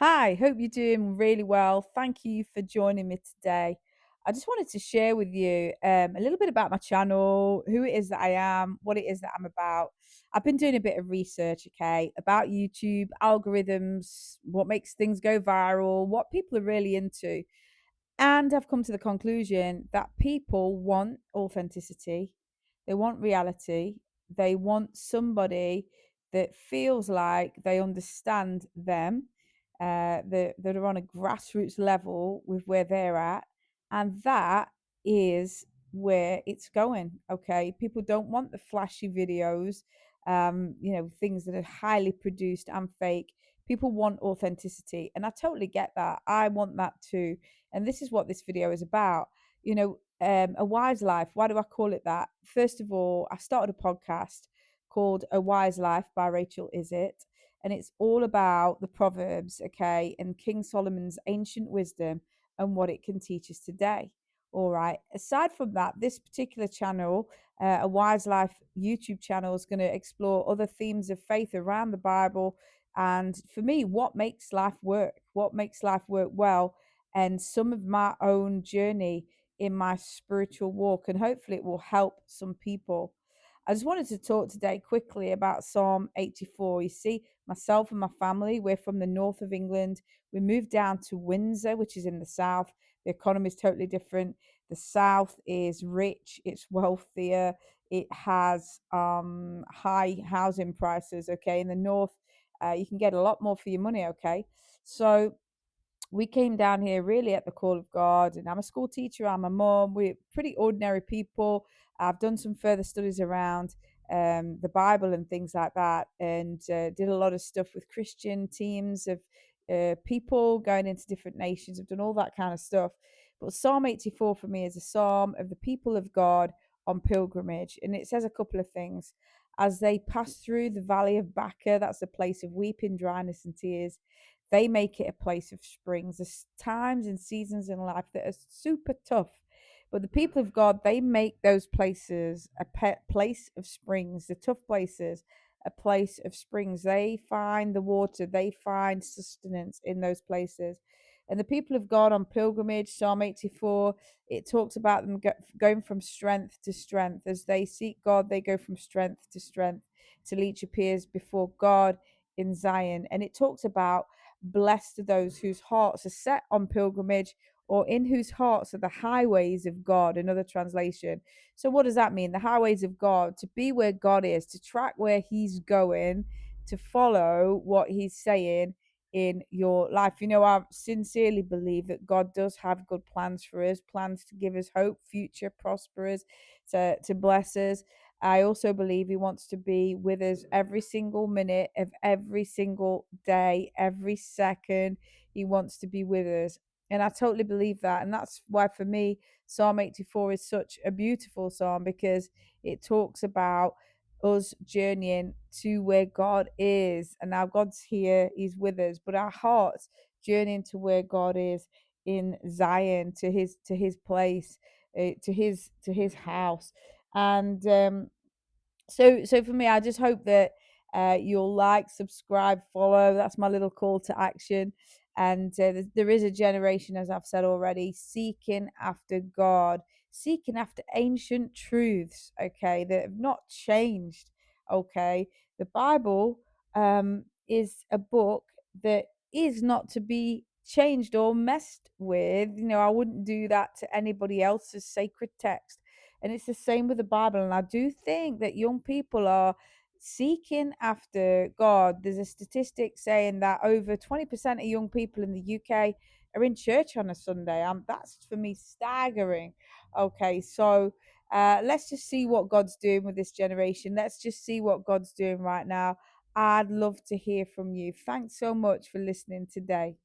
Hi, hope you're doing really well. Thank you for joining me today. I just wanted to share with you a little bit about my channel, who it is that I am, what it is that I'm about. I've been doing a bit of research, okay, about YouTube, algorithms, what makes things go viral, what people are really into. And I've come to the conclusion that people want authenticity, they want reality, they want somebody that feels like they understand them, that are on a grassroots level with where they're at. And that is where it's going. Okay. People don't want the flashy videos, things that are highly produced and fake. People want authenticity. And I totally get that. I want that too. And this is what this video is about. A wise life. Why do I call it that? First of all, I started a podcast called A Wise Life by Rachel Izzett, and it's all about the Proverbs, okay, and King Solomon's ancient wisdom and what it can teach us today. All right. Aside from that, this particular channel, A Wise Life YouTube channel, is going to explore other themes of faith around the Bible. And for me, what makes life work? What makes life work well? And some of my own journey in my spiritual walk, and hopefully it will help some people. I just wanted to talk today quickly about Psalm 84. You see, myself and my family, we're from the north of England. We moved down to Windsor, which is in the south. The economy is totally different. The south is rich, it's wealthier, it has high housing prices. Okay, in the north, you can get a lot more for your money. Okay, so we came down here really at the call of God, and I'm a school teacher. I'm a mom. We're pretty ordinary people. I've done some further studies around the Bible and things like that, and did a lot of stuff with Christian teams of people going into different nations. I've done all that kind of stuff. But Psalm 84 for me is a psalm of the people of God on pilgrimage, and it says a couple of things. As they pass through the valley of Baca, that's a place of weeping, dryness, and tears, they make it a place of springs. There's times and seasons in life that are super tough, but the people of God, they make those places a place of springs, the tough places, a place of springs. They find the water, they find sustenance in those places. And the people of God on pilgrimage, Psalm 84, it talks about them going from strength to strength. As they seek God, they go from strength to strength till each appears before God in Zion. And it talks about blessed are those whose hearts are set on pilgrimage, or in whose hearts are the highways of God, another translation. So, what does that mean? The highways of God, to be where God is, to track where He's going, to follow what He's saying in your life. I sincerely believe that God does have good plans for us, plans to give us hope, future, prosperous, to bless us. I also believe He wants to be with us every single minute of every single day, every second. He wants to be with us. And I totally believe that. And that's why, for me, Psalm 84 is such a beautiful psalm, because it talks about us journeying to where God is. And now God's here, He's with us, but our hearts journeying to where God is in Zion, to his place, to his house. And so for me, I just hope that you'll like, subscribe, follow. That's my little call to action. And there is a generation, as I've said already, seeking after God, seeking after ancient truths, okay, that have not changed. Okay, the Bible is a book that is not to be changed or messed with. I wouldn't do that to anybody else's sacred text. And it's the same with the Bible. And I do think that young people are seeking after God. There's a statistic saying that over 20% of young people in the UK are in church on a Sunday. That's for me staggering. Okay, so let's just see what God's doing with this generation. Let's just see what God's doing right now. I'd love to hear from you. Thanks so much for listening today.